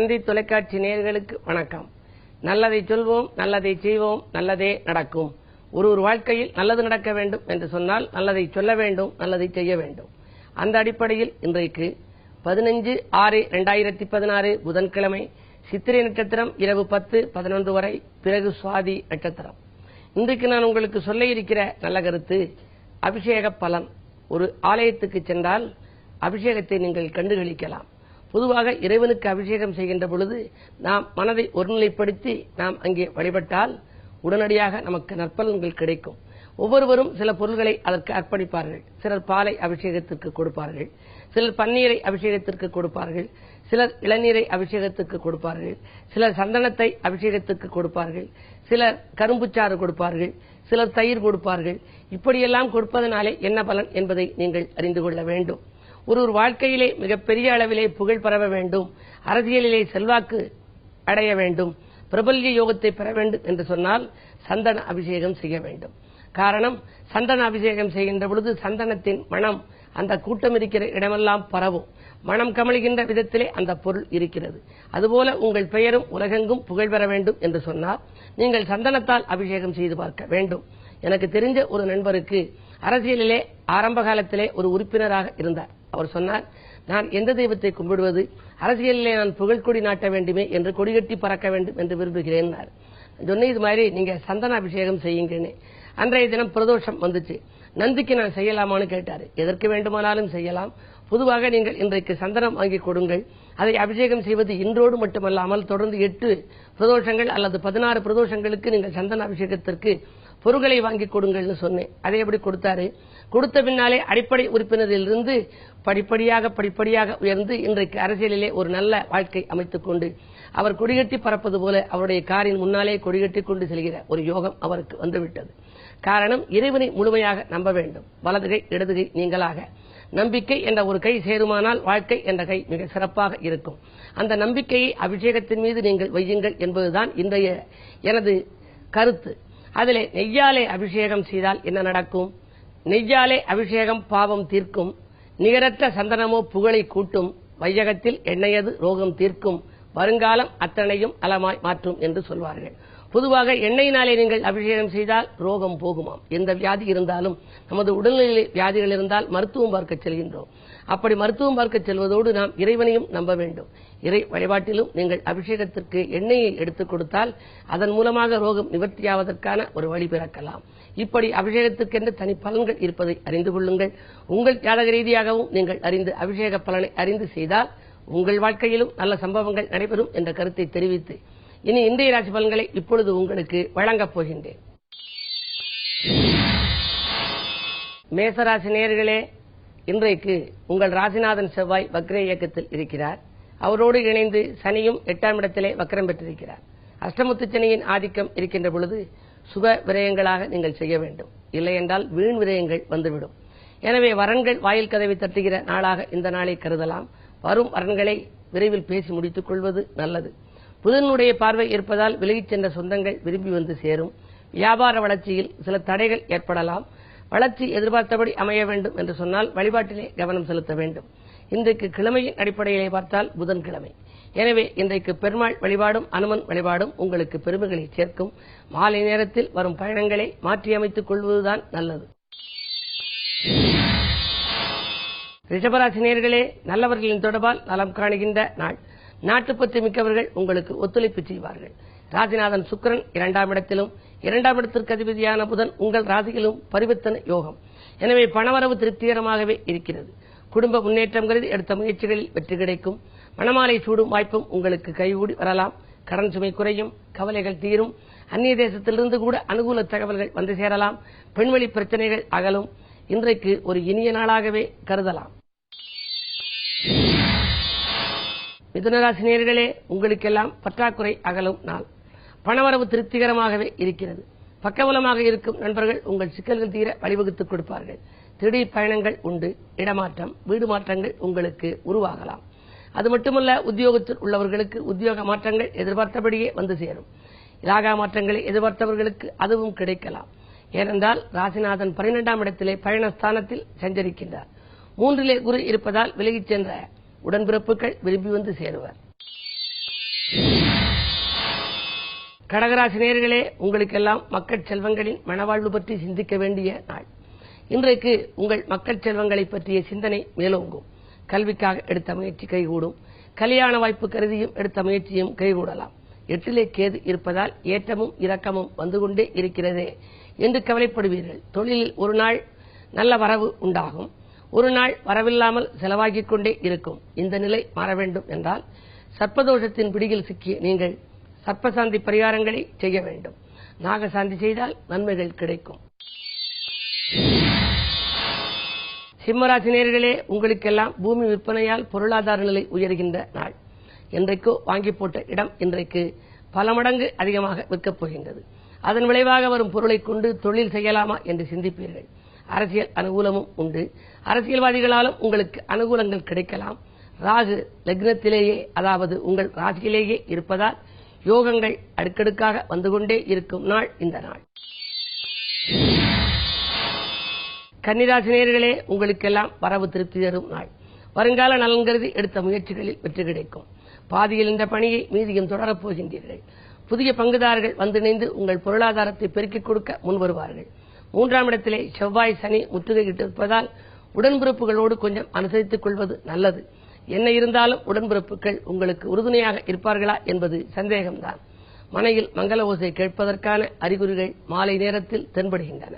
தந்தி தொலைக்காட்சி நேயர்களுக்கு வணக்கம். நல்லதை சொல்வோம், நல்லதை செய்வோம், நல்லதே நடக்கும். ஒரு வாழ்க்கையில் நல்லது நடக்க வேண்டும் என்று சொன்னால் நல்லதை சொல்ல வேண்டும், நல்லதை செய்ய வேண்டும். அந்த அடிப்படையில் இன்றைக்கு 15/6/2016 புதன்கிழமை, சித்திரை நட்சத்திரம் இரவு 10-11 வரை, பிறகு சுவாதி நட்சத்திரம். இன்றைக்கு நான் உங்களுக்கு சொல்ல இருக்கிற நல்ல கருத்து அபிஷேக பலன். ஒரு ஆலயத்துக்கு சென்றால் அபிஷேகத்தை நீங்கள் கண்டுகளிக்கலாம். பொதுவாக இறைவனுக்கு அபிஷேகம் செய்கின்ற பொழுது நாம் மனதை ஒருநிலைப்படுத்தி நாம் அங்கே வழிபட்டால் உடனடியாக நமக்கு நற்பலன்கள் கிடைக்கும். ஒவ்வொருவரும் சில பொருள்களை அதற்கு அர்ப்பணிப்பார்கள். சிலர் பாலை அபிஷேகத்திற்கு கொடுப்பார்கள், சிலர் பன்னீரை அபிஷேகத்திற்கு கொடுப்பார்கள், சிலர் இளநீரை அபிஷேகத்திற்கு கொடுப்பார்கள், சிலர் சந்தனத்தை அபிஷேகத்திற்கு கொடுப்பார்கள், சிலர் கரும்புச்சாறு கொடுப்பார்கள், சிலர் தயிர் கொடுப்பார்கள். இப்படியெல்லாம் கொடுப்பதனாலே என்ன பலன் என்பதை நீங்கள் அறிந்து கொள்ள வேண்டும். ஒரு வாழ்க்கையிலே மிகப்பெரிய அளவிலே புகழ் பரவ வேண்டும், அரசியலிலே செல்வாக்கு அடைய வேண்டும், பிரபல்ய யோகத்தை பெற வேண்டும் என்று சொன்னால் சந்தன அபிஷேகம் செய்ய வேண்டும். காரணம், சந்தன அபிஷேகம் செய்கின்ற பொழுது சந்தனத்தின் மனம் அந்த கூட்டம் இருக்கிற இடமெல்லாம் பரவும். மனம் கமழ்கின்ற விதத்திலே அந்த பொருள் இருக்கிறது. அதுபோல உங்கள் பெயரும் உலகெங்கும் புகழ் பெற வேண்டும் என்று சொன்னால் நீங்கள் சந்தனத்தால் அபிஷேகம் செய்து பார்க்க வேண்டும். எனக்கு தெரிஞ்ச ஒரு நண்பருக்கு அரசியலிலே ஆரம்ப காலத்திலே ஒரு உறுப்பினராக இருந்தார். அவர் சொன்னார், நான் எந்த தெய்வத்தை கும்பிடுவது, அரசியலிலே நான் புகழ்கொடி நாட்ட வேண்டுமே என்று கொடிகட்டி பறக்க வேண்டும் என்று விரும்புகிறேன். சொன்ன இது மாதிரி நீங்க சந்தன அபிஷேகம் செய்யுங்கன்னு. அன்றைய தினம் பிரதோஷம் வந்துச்சு. நந்திக்கு நான் செய்யலாமான்னு கேட்டாரு. எதற்கு வேண்டுமானாலும் செய்யலாம். பொதுவாக நீங்கள் இன்றைக்கு சந்தனம் வாங்கி கொடுங்கள். அதை அபிஷேகம் செய்வது இன்றோடு மட்டுமல்லாமல் தொடர்ந்து 8 பிரதோஷங்கள் அல்லது 16 பிரதோஷங்களுக்கு நீங்கள் சந்தன அபிஷேகத்திற்கு பொருட்களை வாங்கி கொடுங்கள்னு சொன்னேன். அதை எப்படி கொடுத்தாரு. கொடுத்த பின்னாலே அடிப்படை உறுப்பினரிலிருந்து படிப்படியாக உயர்ந்து இன்றைக்கு அரசியலிலே ஒரு நல்ல வாழ்க்கை அமைத்துக் கொண்டு அவர் கொடிகட்டி பறப்பது போல அவருடைய காரின் முன்னாலே கொடிகட்டி கொண்டு செல்கிற ஒரு யோகம் அவருக்கு வந்துவிட்டது. காரணம், இறைவனை முழுமையாக நம்ப வேண்டும். வலதுகை இடதுகை நீங்களாக நம்பிக்கை என்ற ஒரு கை சேருமானால் வாழ்க்கை என்ற கை மிக சிறப்பாக இருக்கும். அந்த நம்பிக்கையை அபிஷேகத்தின் மீது நீங்கள் வையுங்கள் என்பதுதான் இன்றைய எனது கருத்து. அதிலே நெய்யாலே அபிஷேகம் செய்தால் என்ன நடக்கும்? நெய்யாலே அபிஷேகம் பாவம் தீர்க்கும், நிகரற்ற சந்தனமோ புகழை கூட்டும், வையகத்தில் எண்ணெயது ரோகம் தீர்க்கும், வருங்காலம் அத்தனையும் நலமாய் மாற்றும் என்று சொல்வார்கள். பொதுவாக எண்ணெயினாலே நீங்கள் அபிஷேகம் செய்தால் ரோகம் போகுமாம். எந்த வியாதி இருந்தாலும், நமது உடல்நிலை வியாதிகள் இருந்தால் மருத்துவம் பார்க்க செல்கின்றோம். அப்படி மருத்துவம் பார்க்க செல்வதோடு நாம் இறைவனையும் நம்ப வேண்டும். இறை வழிபாட்டிலும் நீங்கள் அபிஷேகத்திற்கு எண்ணெயை எடுத்துக் கொடுத்தால் அதன் மூலமாக ரோகம் நிவர்த்தியாவதற்கான ஒரு வழி பிறக்கலாம். இப்படி அபிஷேகத்திற்கென்று தனி பலன்கள் இருப்பதை அறிந்து கொள்ளுங்கள். உங்கள் ஜாதக ரீதியாகவும் நீங்கள் அறிந்து அபிஷேக பலனை அறிந்து செய்தால் உங்கள் வாழ்க்கையிலும் நல்ல சம்பவங்கள் நடைபெறும் என்ற கருத்தை தெரிவித்து இனி இன்றைய ராசி பலன்களை இப்பொழுது உங்களுக்கு வழங்கப் போகின்றேன். மேசராசி நேயர்களே, இன்றைக்கு உங்கள் ராசிநாதன் செவ்வாய் வக்ர இயக்கத்தில் இருக்கிறார். அவரோடு இணைந்து சனியும் 8ஆம் இடத்திலே வக்ரம் பெற்றிருக்கிறார். அஷ்டமுத்து சனியின் ஆதிக்கம் இருக்கின்ற பொழுது சுப விரயங்களாக நீங்கள் செய்ய வேண்டும். இல்லை என்றால் வீண் விரயங்கள் வந்துவிடும். எனவே வரன்கள் வாயில் கதவை தட்டுகிற நாளாக இந்த நாளை கருதலாம். வரும் வரன்களை விரைவில் பேசி முடித்துக் கொள்வது நல்லது. புதனுடைய பார்வை இருப்பதால் விலகிச் சென்ற சொந்தங்கள் விரும்பி வந்து சேரும். வியாபார வளர்ச்சியில் சில தடைகள் ஏற்படலாம். வளர்ச்சி எதிர்பார்த்தபடி அமைய வேண்டும் என்று சொன்னால் வழிபாட்டிலே கவனம் செலுத்த வேண்டும். இன்றைக்கு கிழமையின் அடிப்படையிலே பார்த்தால் புதன்கிழமை. எனவே இன்றைக்கு பெருமாள் வழிபாடும் அனுமன் வழிபாடும் உங்களுக்கு பெருமைகளை சேர்க்கும். மாலை நேரத்தில் வரும் பயணங்களை மாற்றியமைத்துக் கொள்வதுதான் நல்லது. ரிஷபராசி நேயர்களே, நல்லவர்களின் தொடர்பால் நலம் காணுகின்ற நாள். நாட்டுப்பற்று மிக்கவர்கள் உங்களுக்கு ஒத்துழைப்பு செய்வார்கள். ராசிநாதன் சுக்கிரன் 2ஆம் இடத்திலும் 2ஆம் இடத்திற்கு அதிபதியான புதன் உங்கள் ராசியிலும் பரிவர்த்தனை யோகம். எனவே பணவரவு திருப்திகரமாகவே இருக்கிறது. குடும்ப முன்னேற்றம் கருதி எடுத்த முயற்சிகளில் வெற்றி கிடைக்கும். மணமாலை சூடும் வாய்ப்பும் உங்களுக்கு கைகூடி வரலாம். கடன் சுமை குறையும், கவலைகள் தீரும். அந்நிய தேசத்திலிருந்து கூட அனுகூல தகவல்கள் வந்து சேரலாம். பெண்வெளி பிரச்சனைகள் அகலும். இன்றைக்கு ஒரு இனிய நாளாகவே கருதலாம். மிதுனராசி நேயர்களே, உங்களுக்கெல்லாம் பற்றாக்குறை அகலும் நாள். பணவரவு திருப்திகரமாகவே இருக்கிறது. பக்கபலமாக இருக்கும் நண்பர்கள் உங்கள் சிக்கல்கள் தீர வழிவகுத்துக் கொடுப்பார்கள். திடீர் பயணங்கள் உண்டு. இடமாற்றம், வீடு மாற்றங்கள் உங்களுக்கு உருவாகலாம். அது மட்டுமல்ல, உத்தியோகத்தில் உள்ளவர்களுக்கு உத்தியோக மாற்றங்கள் எதிர்பார்த்தபடியே வந்து சேரும். இலாகா மாற்றங்களை எதிர்பார்த்தவர்களுக்கு அதுவும் கிடைக்கலாம். ஏனென்றால் ராசிநாதன் 12ஆம் இடத்திலே பயணஸ்தானத்தில் சஞ்சரிக்கின்றார். 3லே குரு இருப்பதால் விலகிச் சென்ற உடன்பிறப்புகள் விரும்பி வந்து சேருவர். கடகராசி நேயர்களே, உங்களுக்கெல்லாம் மக்கள் செல்வங்களின் மனவாழ்வு பற்றி சிந்திக்க வேண்டிய நாள். இன்றைக்கு உங்கள் மக்கள் செல்வங்களை பற்றிய சிந்தனை மேலோங்கும். கல்விக்காக எடுத்த முயற்சி கைகூடும். கல்யாண வாய்ப்பு கருதியும் எடுத்த முயற்சியும் கைகூடலாம். 8லே கேது இருப்பதால் ஏற்றமும் இரக்கமும் வந்து கொண்டே இருக்கிறதே என்று கவலைப்படுவீர்கள். தொழிலில் ஒரு நாள் நல்ல வரவு உண்டாகும், ஒரு நாள் வரவில்லாமல் செலவாகிக் கொண்டே இருக்கும். இந்த நிலை மாற வேண்டும் என்றால் சர்ப்பதோஷத்தின் பிடியில் சிக்கிய நீங்கள் சர்ப்பசாந்தி பரிகாரங்களை செய்ய வேண்டும். நாகசாந்தி செய்தால் நன்மைகள் கிடைக்கும். சிம்மராசி நேயர்களே, உங்களுக்கெல்லாம் பூமி விற்பனையால் பொருளாதார நிலை உயர்கின்ற நாள். என்றைக்கோ வாங்கி போட்ட இடம் இன்றைக்கு பல மடங்கு அதிகமாக விற்கப் போகின்றது. அதன் விளைவாக வரும் பொருளை கொண்டு தொழில் செய்யலாமா என்று சிந்திப்பீர்கள். அரசியல் அனுகூலமும் உண்டு. அரசியல்வாதிகளாலும் உங்களுக்கு அனுகூலங்கள் கிடைக்கலாம். ராகு லக்னத்திலேயே, அதாவது உங்கள் ராசியிலேயே இருப்பதால் யோகங்கள் அடுக்கடுக்காக வந்து கொண்டே இருக்கும் நாள் இந்த நாள். கன்னிராசி நேயர்களே, உங்களுக்கெல்லாம் வரவு திருப்தி தரும் நாள். வருங்கால நலன் கருதி எடுத்த முயற்சிகளில் வெற்றி கிடைக்கும். பாதியில் இந்த பணியை மீதியும் தொடரப் போகின்றீர்கள். புதிய பங்குதாரர்கள் வந்திணைந்து உங்கள் பொருளாதாரத்தை பெருக்கிக் கொடுக்க முன்வருவார்கள். 3ஆம் இடத்திலே செவ்வாய் சனி முற்றுகையிட்டிருப்பதால் உடன்பிறப்புகளோடு கொஞ்சம் அனுசரித்துக் கொள்வது நல்லது. என்ன இருந்தாலும் உடன்பிறப்புகள் உங்களுக்கு உறுதுணையாக இருப்பார்களா என்பது சந்தேகம்தான். மனையில் மங்கள ஓசை கேட்பதற்கான அறிகுறிகள் மாலை நேரத்தில் தென்படுகின்றன.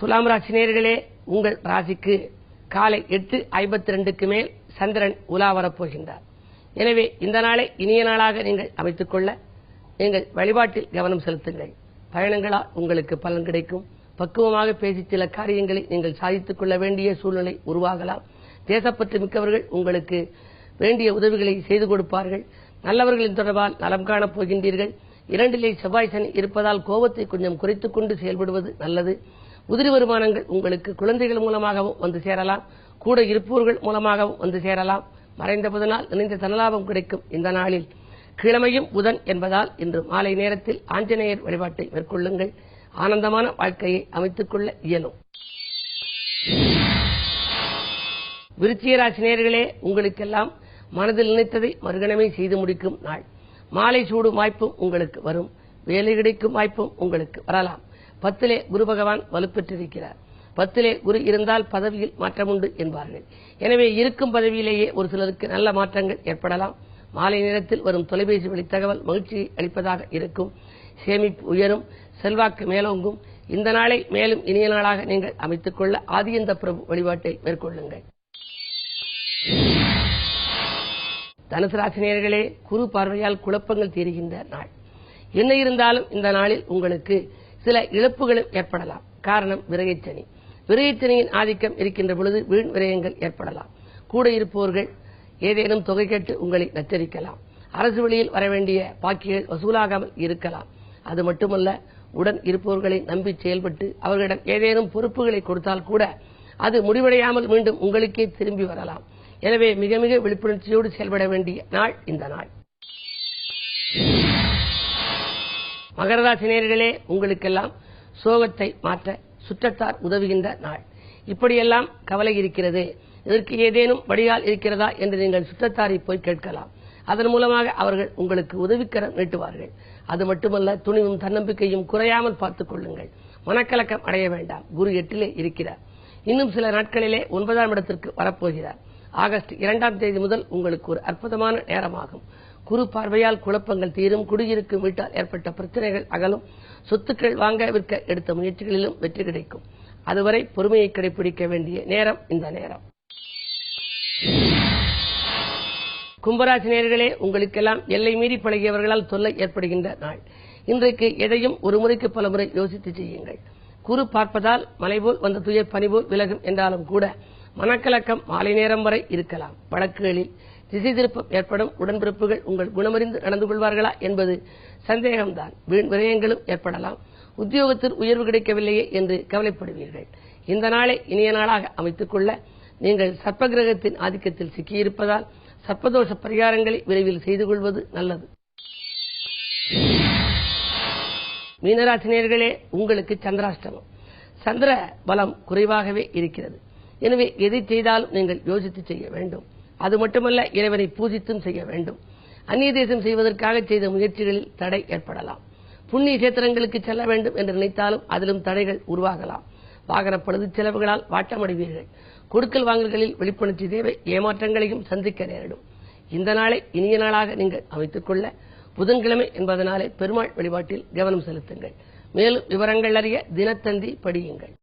துலாம் ராசி நேயர்களே, உங்கள் ராசிக்கு காலை 8:52க்கு மேல் சந்திரன் உலா வரப்போகின்றார். எனவே இந்த நாளை இனிய நாளாக நீங்கள் அமைத்துக் கொள்ள நீங்கள் வழிபாட்டில் கவனம் செலுத்துங்கள். பயணங்களால் உங்களுக்கு பலன் கிடைக்கும். பக்குவமாக பேசி சில காரியங்களை நீங்கள் சாதித்துக் கொள்ள வேண்டிய சூழ்நிலை உருவாகலாம். தேசப்பற்று மிக்கவர்கள் உங்களுக்கு வேண்டிய உதவிகளை செய்து கொடுப்பார்கள். நல்லவர்களின் தொடர்பால் நலம் காணப் போகின்றீர்கள். 2லே செவ்வாய் சனி இருப்பதால் கோபத்தை கொஞ்சம் குறைத்துக் கொண்டு செயல்படுவது நல்லது. உதிரி வருமானங்கள் உங்களுக்கு குழந்தைகள் மூலமாகவும் வந்து சேரலாம். கூட இருப்பவர்கள் மூலமாகவும் வந்து சேரலாம். மறைந்த புதனால் இணைந்த தனலாபம் கிடைக்கும். இந்த நாளில் கிழமையும் புதன் என்பதால் இன்று மாலை நேரத்தில் ஆஞ்சநேயர் வழிபாட்டை மேற்கொள்ளுங்கள். ஆனந்தமான வாழ்க்கையை அமைத்துக் கொள்ள இயலும். விருச்சிக ராசி நேயர்களே, உங்களுக்கெல்லாம் மனதில் நினைத்ததை மறுகணமே செய்து முடிக்கும் நாள். மாலை சூடும் வாய்ப்பும் உங்களுக்கு வரும். வேலை கிடைக்கும் வாய்ப்பும் உங்களுக்கு வரலாம். 10லே குரு பகவான் வலுப்பெற்றிருக்கிறார். 10லே குரு இருந்தால் பதவியில் மாற்றம் உண்டு என்பார்கள். எனவே இருக்கும் பதவியிலேயே ஒரு சிலருக்கு நல்ல மாற்றங்கள் ஏற்படலாம். மாலை நேரத்தில் வரும் தொலைபேசி வழி தகவல் மகிழ்ச்சியை அளிப்பதாக இருக்கும். சேமிப்பு உயரும், செல்வாக்கு மேலோங்கும். இந்த நாளை மேலும் இனிய நாளாக நீங்கள் அமைத்துக் கொள்ள ஆதியந்த பிரபு வழிபாட்டை மேற்கொள்ளுங்கள். தனுசு ராசி நேயர்களே, குரு பார்வையால் குழப்பங்கள் தீருகின்ற நாள். என்ன இருந்தாலும் இந்த நாளில் உங்களுக்கு சில இழப்புகளும் ஏற்படலாம். காரணம் விரயச்சனி. விரயச்சனியின் ஆதிக்கம் இருக்கின்ற பொழுது வீண் விரயங்கள் ஏற்படலாம். கூட இருப்பவர்கள் ஏதேனும் தொகை கேட்டு உங்களை நச்சரிக்கலாம். அரசு வழியில் வரவேண்டிய பாக்கிகள் வசூலாகாமல் இருக்கலாம். அது மட்டுமல்ல, உடன் இருப்பவர்களை நம்பி செயல்பட்டு அவர்களிடம் ஏதேனும் பொறுப்புகளை கொடுத்தால் கூட அது முடிவடையாமல் மீண்டும் உங்களுக்கே திரும்பி வரலாம். எனவே மிக மிக விழிப்புணர்ச்சியோடு செயல்பட வேண்டிய நாள் இந்த நாள். மகரராசி நேயர்களே, உங்களுக்கெல்லாம் சோகத்தை மாற்ற சுற்றத்தார் உதவுகின்ற நாள். இப்படியெல்லாம் கவலை இருக்கிறது, இதற்கு ஏதேனும் வடிகால் இருக்கிறதா என்று நீங்கள் சுற்றத்தாரை போய் கேட்கலாம். அதன் மூலமாக அவர்கள் உங்களுக்கு உதவிக்கரம் நீட்டுவார்கள். அது மட்டுமல்ல, துணிவும் தன்னம்பிக்கையும் குறையாமல் பார்த்துக் கொள்ளுங்கள். மனக்கலக்கம் அடைய வேண்டாம். குரு 8லே இருக்கிறார். இன்னும் சில நாட்களிலே 9ஆம் இடத்திற்கு வரப்போகிறார். ஆகஸ்ட் 2ஆம் தேதி முதல் உங்களுக்கு ஒரு அற்புதமான நேரமாகும். குரு பார்வையால் குழப்பங்கள் தீரும். குடியிருக்கும் வீட்டால் ஏற்பட்ட பிரச்சனைகள் அகலும். சொத்துக்கள் வாங்க விற்க எடுத்த முயற்சிகளிலும் வெற்றி கிடைக்கும். அதுவரை பொறுமையை கடைபிடிக்க வேண்டிய நேரம் இந்த நேரம். கும்பராசி நேயர்களே, உங்களுக்கெல்லாம் எல்லை மீறி பழகியவர்களால் தொல்லை ஏற்படுகின்ற நாள். இன்றைக்கு எதையும் ஒரு முறைக்கு பல முறை யோசித்து செய்யுங்கள். குரு பார்ப்பதால் மலை போல் வந்த துயர் பனி போல் விலகும் என்றாலும் கூட மனக்கலக்கம் மாலை நேரம் வரை இருக்கலாம். வழக்குகளில் திசை திருப்பம் ஏற்படும். உடன்பிறப்புகள் உங்கள் குணமறிந்து நடந்து கொள்வார்களா என்பது சந்தேகம்தான். வீண் விரயங்களும் ஏற்படலாம். உத்தியோகத்தில் உயர்வு கிடைக்கவில்லையே என்று கவலைப்படுவீர்கள். இந்த நாளை இனிய நாளாக அமைத்துக் கொள்ள நீங்கள் சர்ப்பகிரகத்தின் ஆதிக்கத்தில் சிக்கியிருப்பதால் சர்ப்பதோஷ பரிகாரங்களை விரைவில் செய்து கொள்வது நல்லது. மீனராசி நேயர்களே, உங்களுக்கு சந்திராஷ்டமம். சந்திர பலம் குறைவாகவே இருக்கிறது. எனவே எதை செய்தாலும் நீங்கள் யோசித்து செய்ய வேண்டும். அது மட்டுமல்ல, இறைவனை பூஜித்தும் செய்ய வேண்டும். அந்நிய தேசம் செய்வதற்காக செய்த முயற்சிகளில் தடை ஏற்படலாம். புண்ணிய கஷேத்திரங்களுக்கு செல்ல வேண்டும் என்று நினைத்தாலும் அதிலும் தடைகள் உருவாகலாம். வாகன பழுது செலவுகளால் வாட்டமடைவீர்கள். கொடுக்கல் வாங்கல்களில் விழிப்புணர்ச்சி தேவை. ஏமாற்றங்களையும் சந்திக்க நேரிடும். இந்த நாளை இனிய நாளாக நீங்கள் அமைத்துக் கொள்ள புதன்கிழமை என்பதனாலே பெருமாள் வழிபாட்டில் கவனம் செலுத்துங்கள். மேலும் விவரங்கள் அறிய தினத்தந்தி படியுங்கள்.